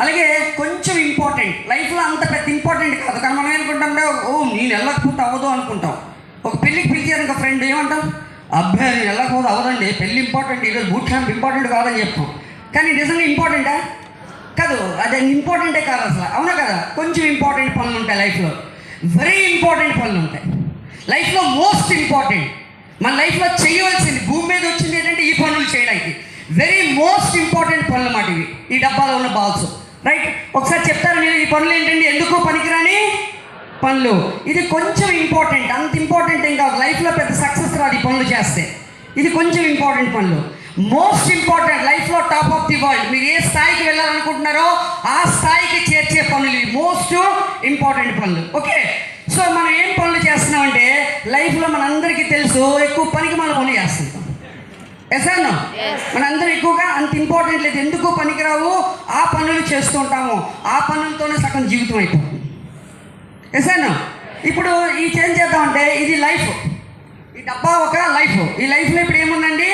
అలాగే కొంచెం ఇంపార్టెంట్, లైఫ్లో అంత పెద్ద ఇంపార్టెంట్ కాదు కానీ మనం ఏమనుకుంటాం, ఓ నేను వెళ్ళకపోతే అవ్వదు అనుకుంటాం. ఒక పెళ్ళికి పిలిచారు ఇంకా ఫ్రెండ్ ఏమంటాం, అబ్బాయి నేను వెళ్ళకపోతే అవ్వదండి, పెళ్ళి ఇంపార్టెంట్, ఈరోజు బూట్ క్యాంప్ ఇంపార్టెంట్ కాదని చెప్తాం. కానీ నిజంగా ఇంపార్టెంటా కాదు, అది ఇంపార్టెంటే కాదు అసలు, అవునా కదా. కొంచెం ఇంపార్టెంట్ పనులు ఉంటాయి లైఫ్లో, వెరీ ఇంపార్టెంట్ పనులు ఉంటాయి లైఫ్లో. మోస్ట్ ఇంపార్టెంట్ మన లైఫ్లో చేయవలసింది, భూమి మీద వచ్చింది ఏంటంటే ఈ పనులు చేయడానికి వెరీ మోస్ట్ ఇంపార్టెంట్ పనులు మాట ఇవి, ఈ డబ్బాలో ఉన్న బాల్స్. రైట్, ఒకసారి చెప్తారు మీరు ఈ పనులు ఏంటండి, ఎందుకు పనికిరాని పనులు. ఇది కొంచెం ఇంపార్టెంట్, అంత ఇంపార్టెంట్ ఏం కాదు, లైఫ్లో పెద్ద సక్సెస్ రాదు ఈ పనులు చేస్తే. ఇది కొంచెం ఇంపార్టెంట్ పనులు. మోస్ట్ ఇంపార్టెంట్, లైఫ్లో టాప్ ఆఫ్ ది వరల్డ్, మీరు ఏ స్థాయికి వెళ్ళాలనుకుంటున్నారో ఆ స్థాయికి చేర్చే పనులు ఇవి మోస్ట్ ఇంపార్టెంట్ పనులు. ఓకే, సో మనం ఏం పనులు చేస్తున్నామంటే లైఫ్లో మనందరికీ తెలుసు ఎక్కువ పనికి మనం పనులు చేస్తుంటాం. ఎసాను మనందరం ఎక్కువగా అంత ఇంపార్టెంట్ లేదు, ఎందుకు పనికిరావు ఆ పనులు చేస్తూ ఉంటాము, ఆ పనులతోనే సగం జీవితం అయిపోతుంది. ఎసాను ఇప్పుడు ఈ చేంజ్ చేద్దామంటే ఇది లైఫ్, ఈ డబ్బా ఒక లైఫ్. ఈ లైఫ్లో ఇప్పుడు ఏముందండి,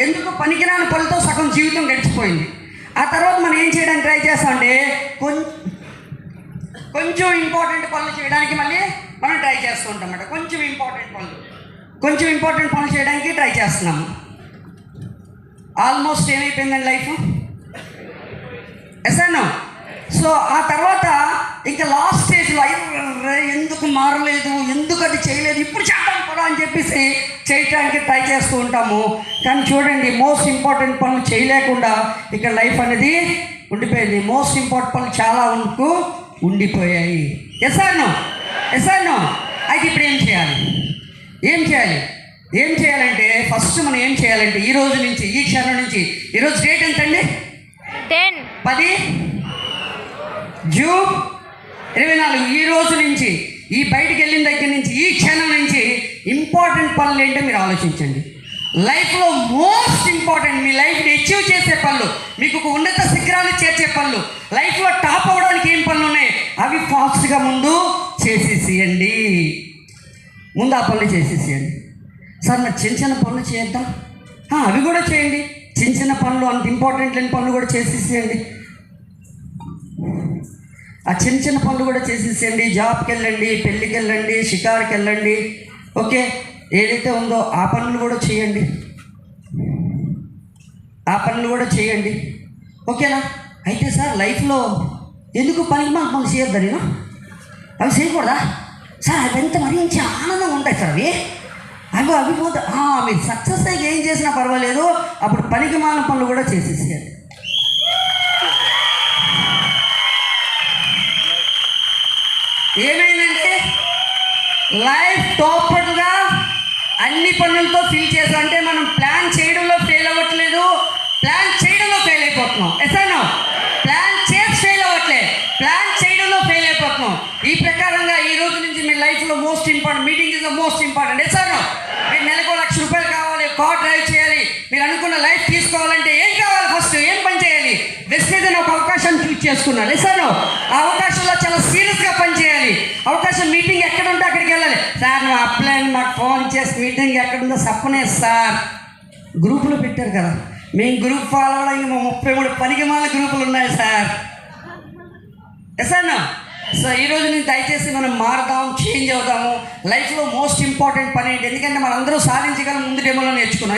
ఎందుకు పనికిరాని పనులతో సగం జీవితం గడిచిపోయింది. ఆ తర్వాత మనం ఏం చేయడానికి ట్రై చేస్తామంటే కొంచెం ఇంపార్టెంట్ పనులు చేయడానికి మళ్ళీ మనం ట్రై చేస్తూ ఉంటాం అన్నమాట. కొంచెం ఇంపార్టెంట్ పనులు చేయడానికి ట్రై చేస్తున్నాము. ఆల్మోస్ట్ ఏమైపోయిందండి లైఫ్, ఎసాను. సో ఆ తర్వాత ఇంకా లాస్ట్ స్టేజ్లో ఎందుకు మారలేదు, ఎందుకు అది చేయలేదు, ఇప్పుడు చేద్దాం కూడా అని చెప్పేసి చేయటానికి ట్రై చేస్తూ ఉంటాము. కానీ చూడండి, మోస్ట్ ఇంపార్టెంట్ పనులు చేయలేకుండా ఇక్కడ లైఫ్ అనేది ఉండిపోయింది. మోస్ట్ ఇంపార్టెంట్ పనులు చాలా ఉండిపోయాయి. ఎసాను అయితే ఇప్పుడు ఏం చేయాలంటే ఫస్ట్ మనం ఏం చేయాలంటే ఈ రోజు నుంచి, ఈ క్షణం నుంచి, ఈరోజు డేట్ ఎంతండి, 10 జూన్ 24. ఈ రోజు నుంచి, ఈ బయటికి వెళ్ళిన దగ్గర నుంచి, ఈ క్షణం నుంచి ఇంపార్టెంట్ పనులు ఏంటో మీరు ఆలోచించండి. లైఫ్లో మోస్ట్ ఇంపార్టెంట్, మీ లైఫ్ని అచీవ్ చేసే పనులు, మీకు ఒక ఉన్నత శిఖరాన్ని చేర్చే పనులు, లైఫ్లో టాప్ అవ్వడానికి ఏం పనులు ఉన్నాయి అవి ఫాస్ట్గా ముందు చేసేసేయండి. ముందు ఆ పనులు చేసేసేయండి. సార్ నాకు చిన్న పనులు చేద్దాం, అవి కూడా చేయండి. చిన్న పనులు, అంత ఇంపార్టెంట్ లేని పనులు కూడా చేసేసేయండి. ఆ చిన్న పనులు కూడా చేసేసేయండి. జాబ్కి వెళ్ళండి, పెళ్ళికి వెళ్ళండి, షికార్కి వెళ్ళండి. ఓకే, ఏదైతే ఉందో ఆ పనులు కూడా చేయండి. ఓకేనా. అయితే సార్ లైఫ్లో ఎందుకు పనికి మాకు పనులు చేయొద్దా, నేను అవి చేయకూడదా సార్, అవి ఎంత మరించి ఆనందంగా ఉంటాయి సార్ అవి పోతే మీరు సక్సెస్ అయ్యి ఏం చేసినా పర్వాలేదు, అప్పుడు పనికి మాలిన పనులు కూడా చేసేసేయాలి. ఏమైందంటే లైఫ్ టోటల్గా అన్ని పనులతో ఫిల్ చేసాం. అంటే మనం ప్లాన్ చేయడంలో ఫెయిల్ అవ్వట్లేదు, ప్లాన్ చేయడంలో ఫెయిల్ అయిపోతున్నాం. ఎసాను ప్లాన్ చేసి ఫెయిల్ అవ్వట్లేదు, ప్లాన్ చేయడంలో ఫెయిల్ అయిపోతున్నాం. ఈ ప్రకారంగా ఈ రోజు నుంచి మీ లైఫ్లో most important meeting is the most important. ఎసాను మీరు నెలకు ₹1,00,000 కావాలి, కార్ డ్రైవ్ చేయాలి, మీరు అనుకున్న లైఫ్ తీసుకోవాలంటే ఏం కావాలి, ఫస్ట్ ఏం పని చేయాలి, బెస్ట్ ఏదైనా ఒక అవకాశం చూస్ చేసుకున్నారు. ఎసాను ఆ అవకాశంలో చాలా సీరియస్గా పని చేయాలి. అవకాశం మీటింగ్ ఎక్కడ ఉంటే అక్కడికి వెళ్ళాలి. సార్ నువ్వు అప్లైన్ మాకు ఫోన్ చేసి మీటింగ్ ఎక్కడుందో చెప్పనే సార్, గ్రూపులు పెట్టారు కదా, మేము గ్రూప్ ఫాలో అవ్వడానికి 33 పనికిమాల గ్రూపులు ఉన్నాయి సార్. ఎసాను సో ఈరోజు నుంచి దయచేసి మనం మారుదాం, చేంజ్ అవుదాము. లైఫ్లో మోస్ట్ ఇంపార్టెంట్ పని ఏంటి, ఎందుకంటే మనందరూ సాధించగలం ముందు డెమోలో నేర్చుకున్నాం.